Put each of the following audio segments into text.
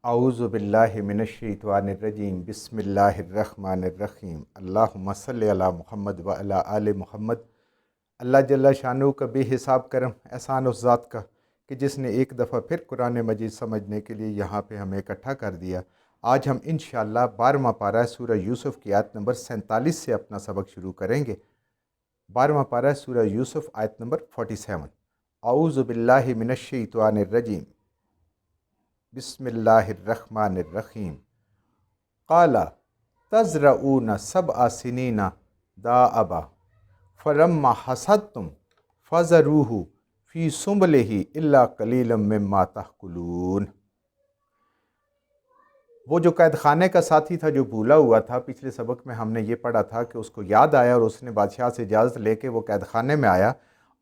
اعوذ باللہ من الشیطان الرجیم بسم اللہ الرحمن الرحیم اللہم صلی علی محمد و علی آل محمد۔ اللہ جل شانہ کا بے حساب کرم احسان اس ذات کا کہ جس نے ایک دفعہ پھر قرآن مجید سمجھنے کے لیے یہاں پہ ہمیں اکٹھا کر دیا۔ آج ہم انشاءاللہ 12واں پارہ سورہ یوسف کی آیت نمبر 47 سے اپنا سبق شروع کریں گے۔ 12واں پارہ سورہ یوسف آیت نمبر 47۔ اعوذ باللہ من الشیطان الرجیم بسم اللہ الرحمن الرحیم۔ قال تزرعون سبع سنین دأبا فلما حصدتم فذروه فی سنبلہ الا قلیلا مما تأکلون۔ وہ جو قید خانے کا ساتھی تھا جو بھولا ہوا تھا، پچھلے سبق میں ہم نے یہ پڑھا تھا کہ اس کو یاد آیا اور اس نے بادشاہ سے اجازت لے کے وہ قید خانے میں آیا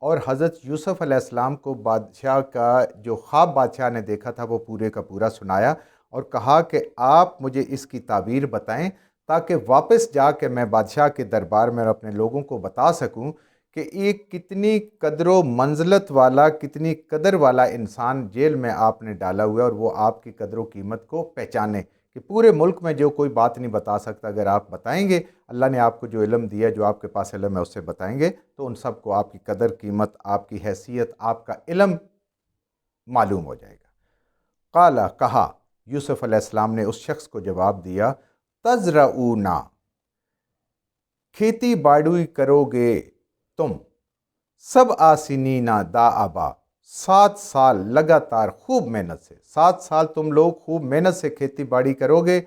اور حضرت یوسف علیہ السلام کو بادشاہ کا جو خواب بادشاہ نے دیکھا تھا وہ پورے کا پورا سنایا اور کہا کہ آپ مجھے اس کی تعبیر بتائیں تاکہ واپس جا کے میں بادشاہ کے دربار میں اور اپنے لوگوں کو بتا سکوں کہ ایک کتنی قدر و منزلت والا، کتنی قدر والا انسان جیل میں آپ نے ڈالا ہوا ہے اور وہ آپ کی قدر و قیمت کو پہچانے کہ پورے ملک میں جو کوئی بات نہیں بتا سکتا، اگر آپ بتائیں گے، اللہ نے آپ کو جو علم دیا، جو آپ کے پاس علم ہے اس سے بتائیں گے تو ان سب کو آپ کی قدر قیمت، آپ کی حیثیت، آپ کا علم معلوم ہو جائے گا۔ قال، کہا یوسف علیہ السلام نے اس شخص کو جواب دیا، تزرعون، کھیتی باڑی کرو گے تم، سبع سنین دأبا، 7 سال لگاتار خوب محنت سے، 7 سال تم لوگ خوب محنت سے کھیتی باڑی کرو گے،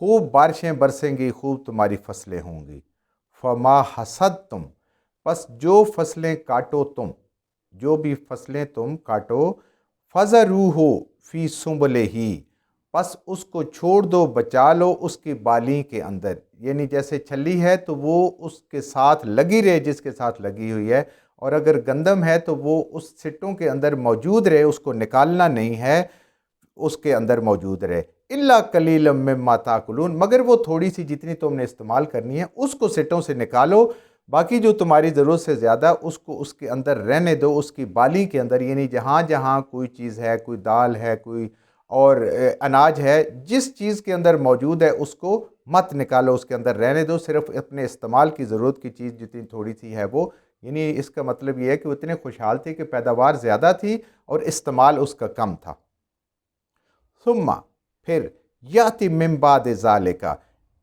خوب بارشیں برسیں گی، خوب تمہاری فصلیں ہوں گی۔ فما حصدتم، پس جو فصلیں کاٹو تم، جو بھی فصلیں تم کاٹو، فذروہ فی سنبلہ، پس اس کو چھوڑ دو، بچا لو اس کی بالی کے اندر، یعنی جیسے چھلی ہے تو وہ اس کے ساتھ لگی رہے جس کے ساتھ لگی ہوئی ہے، اور اگر گندم ہے تو وہ اس سٹوں کے اندر موجود رہے، اس کو نکالنا نہیں ہے، اس کے اندر موجود رہے۔ الا قلیلا مما تاکلون، مگر وہ تھوڑی سی جتنی تم نے استعمال کرنی ہے اس کو سٹوں سے نکالو، باقی جو تمہاری ضرورت سے زیادہ اس کو اس کے اندر رہنے دو، اس کی بالی کے اندر، یعنی جہاں جہاں کوئی چیز ہے، کوئی دال ہے، کوئی اور اناج ہے، جس چیز کے اندر موجود ہے اس کو مت نکالو، اس کے اندر رہنے دو، صرف اپنے استعمال کی ضرورت کی چیز جتنی تھوڑی سی ہے وہ، یعنی اس کا مطلب یہ ہے کہ وہ اتنے خوشحال تھے کہ پیداوار زیادہ تھی اور استعمال اس کا کم تھا۔ ثم، پھر، یاتی من بعد ذالک،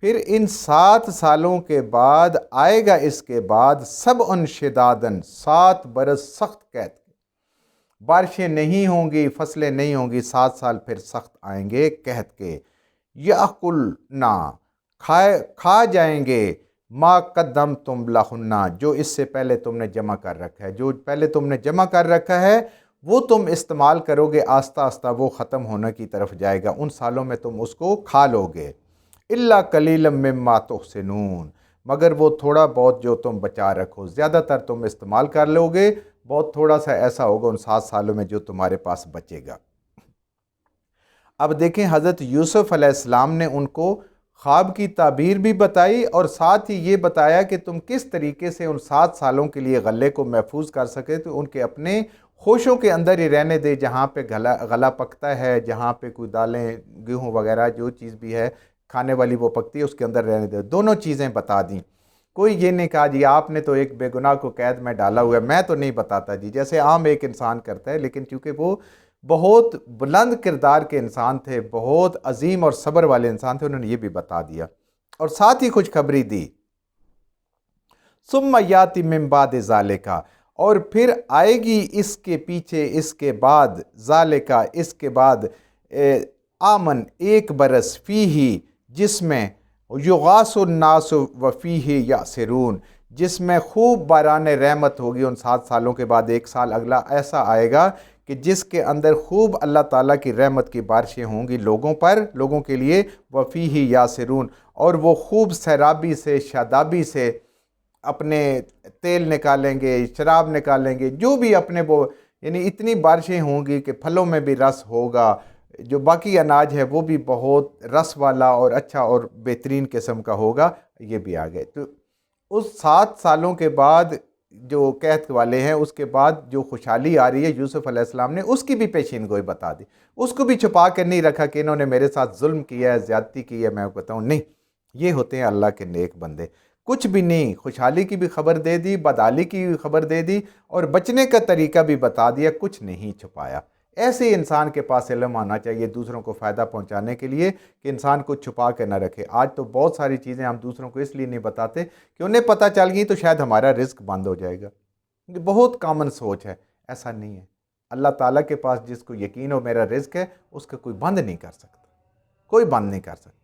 پھر ان 7 سالوں کے بعد آئے گا اس کے بعد، سبع شدادن، 7 برس سخت قحط کے، بارشیں نہیں ہوں گی، فصلیں نہیں ہوں گی، 7 سال پھر سخت آئیں گے قحط کے۔ یاکلنا، کھا جائیں گے، ما قدمتم لہن، جو اس سے پہلے تم نے جمع کر رکھا ہے، جو پہلے تم نے جمع کر رکھا ہے وہ تم استعمال کرو گے، آہستہ آہستہ وہ ختم ہونے کی طرف جائے گا، ان سالوں میں تم اس کو کھا لو گے۔ الا قلیلا مما تحسنون، مگر وہ تھوڑا بہت جو تم بچا رکھو، زیادہ تر تم استعمال کر لو گے، بہت تھوڑا سا ایسا ہوگا ان 7 سالوں میں جو تمہارے پاس بچے گا۔ اب دیکھیں حضرت یوسف علیہ السلام نے ان کو خواب کی تعبیر بھی بتائی اور ساتھ ہی یہ بتایا کہ تم کس طریقے سے ان 7 سالوں کے لیے غلے کو محفوظ کر سکے، تو ان کے اپنے خوشوں کے اندر ہی رہنے دے، جہاں پہ غلہ پکتا ہے، جہاں پہ کوئی دالیں، گیہوں وغیرہ جو چیز بھی ہے کھانے والی وہ پکتی ہے، اس کے اندر رہنے دے۔ دونوں چیزیں بتا دیں، کوئی یہ نہیں کہا جی آپ نے تو ایک بے گناہ کو قید میں ڈالا ہوا ہے، میں تو نہیں بتاتا جی، جیسے عام ایک انسان کرتا ہے، لیکن چونکہ وہ بہت بلند کردار کے انسان تھے، بہت عظیم اور صبر والے انسان تھے، انہوں نے یہ بھی بتا دیا اور ساتھ ہی خوشخبری دی۔ ثم یاتی من بعد ذالک، اور پھر آئے گی اس کے پیچھے، اس کے بعد، ذالک، اس کے بعد، آمن، ایک برس، فیہ، جس میں، یغاث الناس وفیہ یعصرون، جس میں خوب باران رحمت ہوگی، ان 7 سالوں کے بعد ایک سال اگلا ایسا آئے گا کہ جس کے اندر خوب اللہ تعالیٰ کی رحمت کی بارشیں ہوں گی لوگوں پر، لوگوں کے لیے، وفیہ یعصرون، اور وہ خوب سیرابی سے، شادابی سے اپنے تیل نکالیں گے، شراب نکالیں گے، جو بھی اپنے وہ، یعنی اتنی بارشیں ہوں گی کہ پھلوں میں بھی رس ہوگا، جو باقی اناج ہے وہ بھی بہت رس والا اور اچھا اور بہترین قسم کا ہوگا، یہ بھی آ گئے۔ تو اس 7 سالوں کے بعد جو قحط والے ہیں اس کے بعد جو خوشحالی آ رہی ہے یوسف علیہ السلام نے اس کی بھی پیشین گوئی بتا دی، اس کو بھی چھپا کر نہیں رکھا کہ انہوں نے میرے ساتھ ظلم کیا ہے، زیادتی کی ہے، میں بتاؤں نہیں، یہ ہوتے ہیں اللہ کے نیک بندے۔ کچھ بھی نہیں، خوشحالی کی بھی خبر دے دی، بدحالی کی بھی خبر دے دی، اور بچنے کا طریقہ بھی بتا دیا، کچھ نہیں چھپایا۔ ایسے ہی انسان کے پاس علم آنا چاہیے دوسروں کو فائدہ پہنچانے کے لیے، کہ انسان کو چھپا کے نہ رکھے۔ آج تو بہت ساری چیزیں ہم دوسروں کو اس لیے نہیں بتاتے کہ انہیں پتہ چل گئی تو شاید ہمارا رزق بند ہو جائے گا۔ یہ بہت کامن سوچ ہے، ایسا نہیں ہے۔ اللہ تعالیٰ کے پاس جس کو یقین ہو میرا رزق ہے، اس کا کوئی بند نہیں کر سکتا، کوئی بند نہیں کر سکتا۔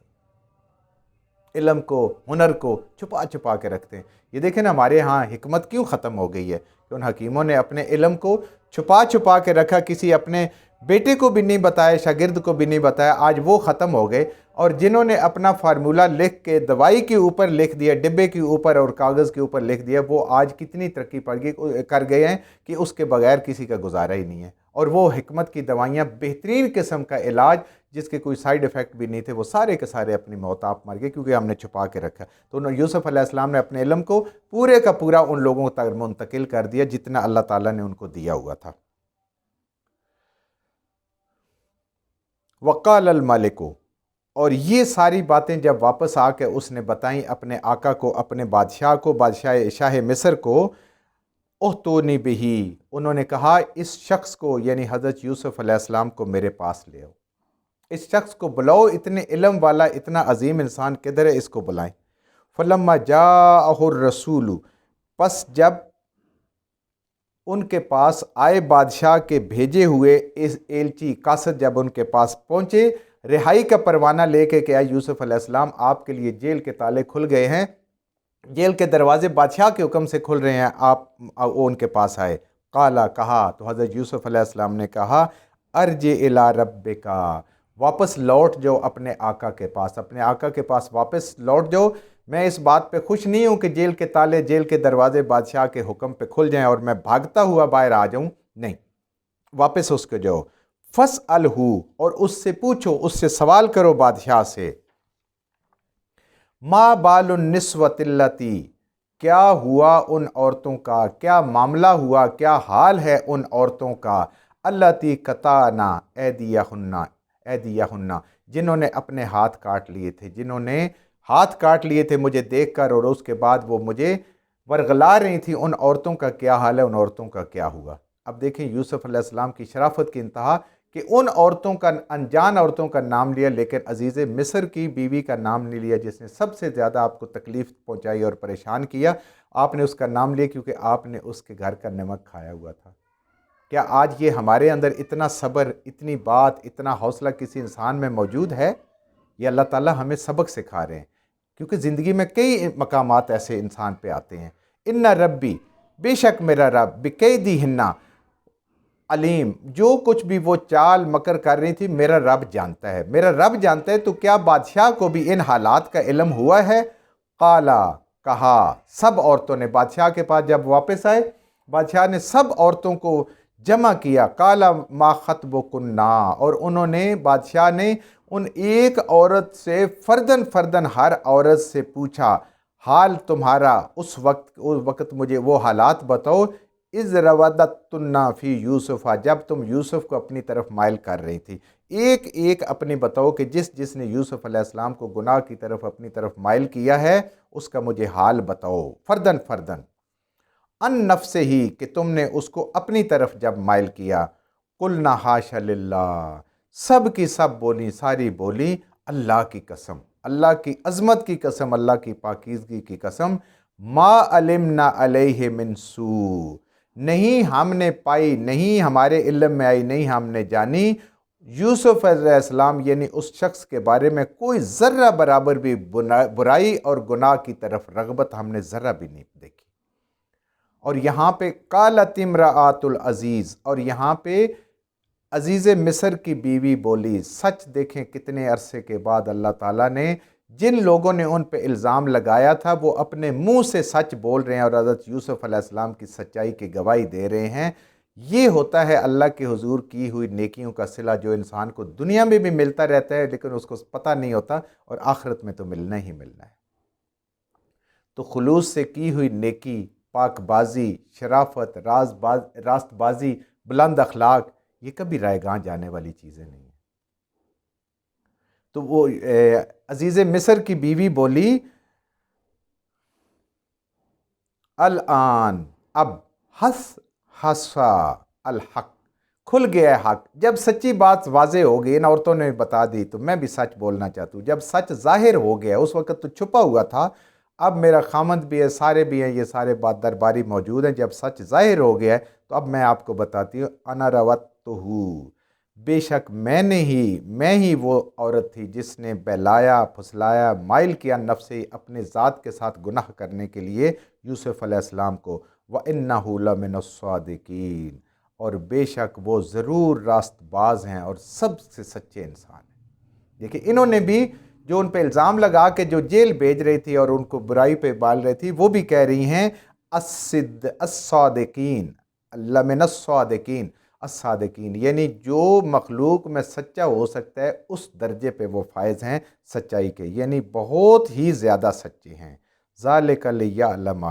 علم کو، ہنر کو چھپا چھپا کے رکھتے ہیں۔ یہ دیکھیں نا ہمارے ہاں حکمت کیوں ختم ہو گئی ہے، کہ ان حکیموں نے اپنے علم کو چھپا چھپا کے رکھا، کسی اپنے بیٹے کو بھی نہیں بتایا، شاگرد کو بھی نہیں بتایا، آج وہ ختم ہو گئے۔ اور جنہوں نے اپنا فارمولہ لکھ کے دوائی کے اوپر لکھ دیا، ڈبے کے اوپر اور کاغذ کے اوپر لکھ دیا، وہ آج کتنی ترقی کر گئے ہیں کہ اس کے بغیر کسی کا گزارا ہی نہیں ہے۔ اور وہ حکمت کی دوائیاں، بہترین قسم کا علاج جس کے کوئی سائیڈ ایفیکٹ بھی نہیں تھے، وہ سارے کے سارے اپنی موت آپ مر گئے، کیونکہ ہم نے چھپا کے رکھا۔ تو یوسف علیہ السلام نے اپنے علم کو پورے کا پورا ان لوگوں تک منتقل کر دیا جتنا اللہ تعالیٰ نے ان کو دیا ہوا تھا۔ وقال الملک، اور یہ ساری باتیں جب واپس آ کے اس نے بتائیں اپنے آقا کو، اپنے بادشاہ کو، بادشاہ شاہ مصر کو، اُوتونی بہی، انہوں نے کہا اس شخص کو یعنی حضرت یوسف علیہ السلام کو میرے پاس لے آؤ، اس شخص کو بلاؤ، اتنے علم والا اتنا عظیم انسان کدھر ہے، اس کو بلائیں۔ فلما جاءہ الرسول، پس جب ان کے پاس آئے بادشاہ کے بھیجے ہوئے اس ایلچی قاصد جب ان کے پاس پہنچے رہائی کا پروانہ لے کے کہ یوسف علیہ السلام آپ کے لیے جیل کے تالے کھل گئے ہیں، جیل کے دروازے بادشاہ کے حکم سے کھل رہے ہیں، آپ وہ ان کے پاس آئے۔ قالا، کہا، تو حضرت یوسف علیہ السلام نے کہا ارجع الی ربک، واپس لوٹ جاؤ اپنے آقا کے پاس، اپنے آقا کے پاس واپس لوٹ جاؤ۔ میں اس بات پہ خوش نہیں ہوں کہ جیل کے تالے، جیل کے دروازے بادشاہ کے حکم پہ کھل جائیں اور میں بھاگتا ہوا باہر آ جاؤں، نہیں، واپس اس کو جاؤ۔ فاسألہ، اور اس سے پوچھو، اس سے سوال کرو بادشاہ سے، ما بال النسوۃ اللاتی، کیا ہوا ان عورتوں کا، کیا معاملہ ہوا، کیا حال ہے ان عورتوں کا، اللاتی قطعنا ایدیہن، جنہوں نے اپنے ہاتھ کاٹ لیے تھے، جنہوں نے ہاتھ کاٹ لیے تھے مجھے دیکھ کر، اور اس کے بعد وہ مجھے ورغلا رہی تھی، ان عورتوں کا کیا حال ہے، ان عورتوں کا کیا ہوا۔ اب دیکھیں یوسف علیہ السلام کی شرافت کی انتہا کہ ان عورتوں کا، انجان عورتوں کا نام لیا، لیکن عزیز مصر کی بیوی کا نام نہیں لیا جس نے سب سے زیادہ آپ کو تکلیف پہنچائی اور پریشان کیا، آپ نے اس کا نام لیا کیونکہ آپ نے اس کے گھر کا نمک کھایا ہوا تھا۔ کیا آج یہ ہمارے اندر اتنا صبر، اتنی بات، اتنا حوصلہ کسی انسان میں موجود ہے؟ یہ اللہ تعالیٰ ہمیں سبق سکھا رہے ہیں، کیونکہ زندگی میں کئی مقامات ایسے انسان پہ آتے ہیں۔ ان ربی، بے شک میرا رب، بکیدہن علیم، جو کچھ بھی وہ چال مکر کر رہی تھی میرا رب جانتا ہے، میرا رب جانتا ہے، تو کیا بادشاہ کو بھی ان حالات کا علم ہوا ہے؟ قالا، کہا، سب عورتوں نے بادشاہ کے پاس جب واپس آئے، بادشاہ نے سب عورتوں کو جمع کیا، قالا ما خطبکنا، اور انہوں نے، بادشاہ نے ان ایک عورت سے فردن فردن ہر عورت سے پوچھا حال تمہارا، اس وقت مجھے وہ حالات بتاؤ، اذ راودتن فی یوسف، جب تم یوسف کو اپنی طرف مائل کر رہی تھی، ایک ایک اپنی بتاؤ کہ جس نے یوسف علیہ السلام کو گناہ کی طرف اپنی طرف مائل کیا ہے اس کا مجھے حال بتاؤ، فردن فردن۔ ان نفس ہی، کہ تم نے اس کو اپنی طرف جب مائل کیا، قلنا حاشا للہ، سب کی سب بولی، ساری بولی اللہ کی قسم، اللہ کی عظمت کی قسم، اللہ کی پاکیزگی کی قسم، ما علمنا علیہ من سوء، نہیں ہم نے پائی، نہیں ہمارے علم میں آئی، نہیں ہم نے جانی یوسف علیہ السلام یعنی اس شخص کے بارے میں کوئی ذرہ برابر بھی برائی اور گناہ کی طرف رغبت ہم نے ذرہ بھی نہیں دیکھی۔ اور یہاں پہ قالت امرأۃ العزیز، اور یہاں پہ عزیز مصر کی بیوی بولی، سچ دیکھیں کتنے عرصے کے بعد اللہ تعالیٰ نے جن لوگوں نے ان پہ الزام لگایا تھا وہ اپنے منہ سے سچ بول رہے ہیں اور حضرت یوسف علیہ السلام کی سچائی کی گواہی دے رہے ہیں۔ یہ ہوتا ہے اللہ کے حضور کی ہوئی نیکیوں کا صلہ، جو انسان کو دنیا میں بھی ملتا رہتا ہے لیکن اس کو پتہ نہیں ہوتا، اور آخرت میں تو ملنا ہی ملنا ہے۔ تو خلوص سے کی ہوئی نیکی پاک بازی، شرافت، راست بازی، بلند اخلاق، یہ کبھی رائے گاں جانے والی چیزیں نہیں ہیں۔ تو وہ عزیز مصر کی بیوی بولی الآن، اب حسا الحق، کھل گیا ہے حق۔ جب سچی بات واضح ہو گئی، ان عورتوں نے بتا دی، تو میں بھی سچ بولنا چاہتا ہوں۔ جب سچ ظاہر ہو گیا، اس وقت تو چھپا ہوا تھا، اب میرا خامند بھی ہے، سارے بھی ہیں، یہ سارے بات درباری موجود ہیں۔ جب سچ ظاہر ہو گیا ہے تو اب میں آپ کو بتاتی ہوں، انا روتہ، بے شک میں ہی وہ عورت تھی جس نے بہلایا، پھسلایا، مائل کیا نفس اپنے ذات کے ساتھ گناہ کرنے کے لیے یوسف علیہ السلام کو۔ وَإِنَّهُ لَمِنَ الصَّادِقِينَ، اور بے شک وہ ضرور راست باز ہیں اور سب سے سچے انسان ہیں۔ دیکھیں انہوں نے بھی جو ان پہ الزام لگا کے جو جیل بھیج رہی تھی اور ان کو برائی پہ بال رہی تھی، وہ بھی کہہ رہی ہیں الصادقین، لمن الصادقین، الصادقین، یعنی جو مخلوق میں سچا ہو سکتا ہے اس درجے پہ وہ فائز ہیں سچائی کے، یعنی بہت ہی زیادہ سچے ہیں۔ ذالک لیعلم،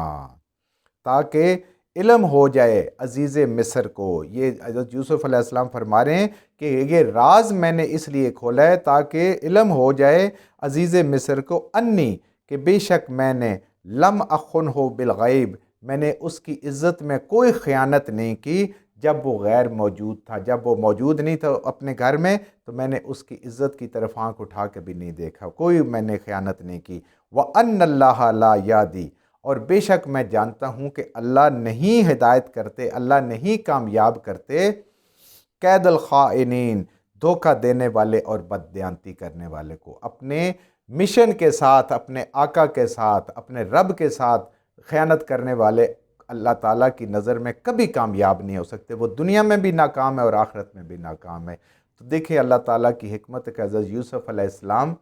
تاکہ علم ہو جائے عزیز مصر کو۔ یہ حضرت یوسف علیہ السلام فرما رہے ہیں کہ یہ راز میں نے اس لیے کھولا ہے تاکہ علم ہو جائے عزیز مصر کو، انی، کہ بے شک میں نے لم اخنہ بالغیب، میں نے اس کی عزت میں کوئی خیانت نہیں کی جب وہ غیر موجود تھا۔ جب وہ موجود نہیں تھا اپنے گھر میں تو میں نے اس کی عزت کی طرف آنکھ اٹھا کے بھی نہیں دیکھا، کوئی میں نے خیانت نہیں کی۔ وَأَنَّ اللَّهَ لَا يَهْدِي، اور بے شک میں جانتا ہوں کہ اللہ نہیں ہدایت کرتے، اللہ نہیں کامیاب کرتے قید الخائنین، دھوکہ دینے والے اور بددیانتی کرنے والے کو۔ اپنے مشن کے ساتھ، اپنے آقا کے ساتھ، اپنے رب کے ساتھ خیانت کرنے والے اللہ تعالیٰ کی نظر میں کبھی کامیاب نہیں ہو سکتے، وہ دنیا میں بھی ناکام ہے اور آخرت میں بھی ناکام ہے۔ تو دیکھیں اللہ تعالیٰ کی حکمت کہ حضرت یوسف علیہ السلام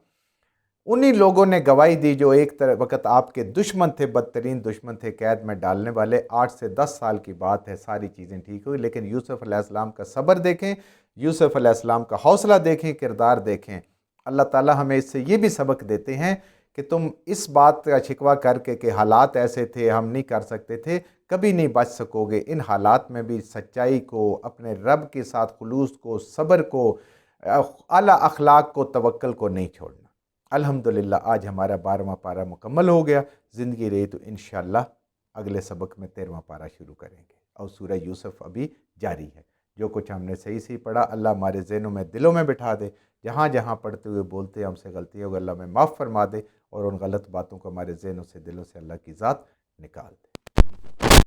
انہی لوگوں نے گواہی دی جو ایک وقت آپ کے دشمن تھے، بدترین دشمن تھے، قید میں ڈالنے والے۔ 8 سے 10 سال کی بات ہے، ساری چیزیں ٹھیک ہوئی، لیکن یوسف علیہ السلام کا صبر دیکھیں، یوسف علیہ السلام کا حوصلہ دیکھیں، کردار دیکھیں۔ اللہ تعالیٰ ہمیں اس سے یہ بھی سبق دیتے ہیں کہ تم اس بات کا شکوہ کر کے کہ حالات ایسے تھے، ہم نہیں کر سکتے تھے، کبھی نہیں بچ سکو گے۔ ان حالات میں بھی سچائی کو، اپنے رب کے ساتھ خلوص کو، صبر کو، اعلیٰ اخلاق کو، توکل کو نہیں چھوڑنا۔ الحمدللہ آج ہمارا 12واں پارہ مکمل ہو گیا۔ زندگی رہی تو انشاءاللہ اگلے سبق میں 13واں پارہ شروع کریں گے، اور سورہ یوسف ابھی جاری ہے۔ جو کچھ ہم نے صحیح پڑھا اللہ ہمارے ذہنوں میں، دلوں میں بٹھا دے۔ جہاں جہاں پڑھتے ہوئے بولتے ہم سے غلطی ہوگی اللہ میں معاف فرما دے، اور ان غلط باتوں کو ہمارے ذہنوں سے، دلوں سے اللہ کی ذات نکال دے۔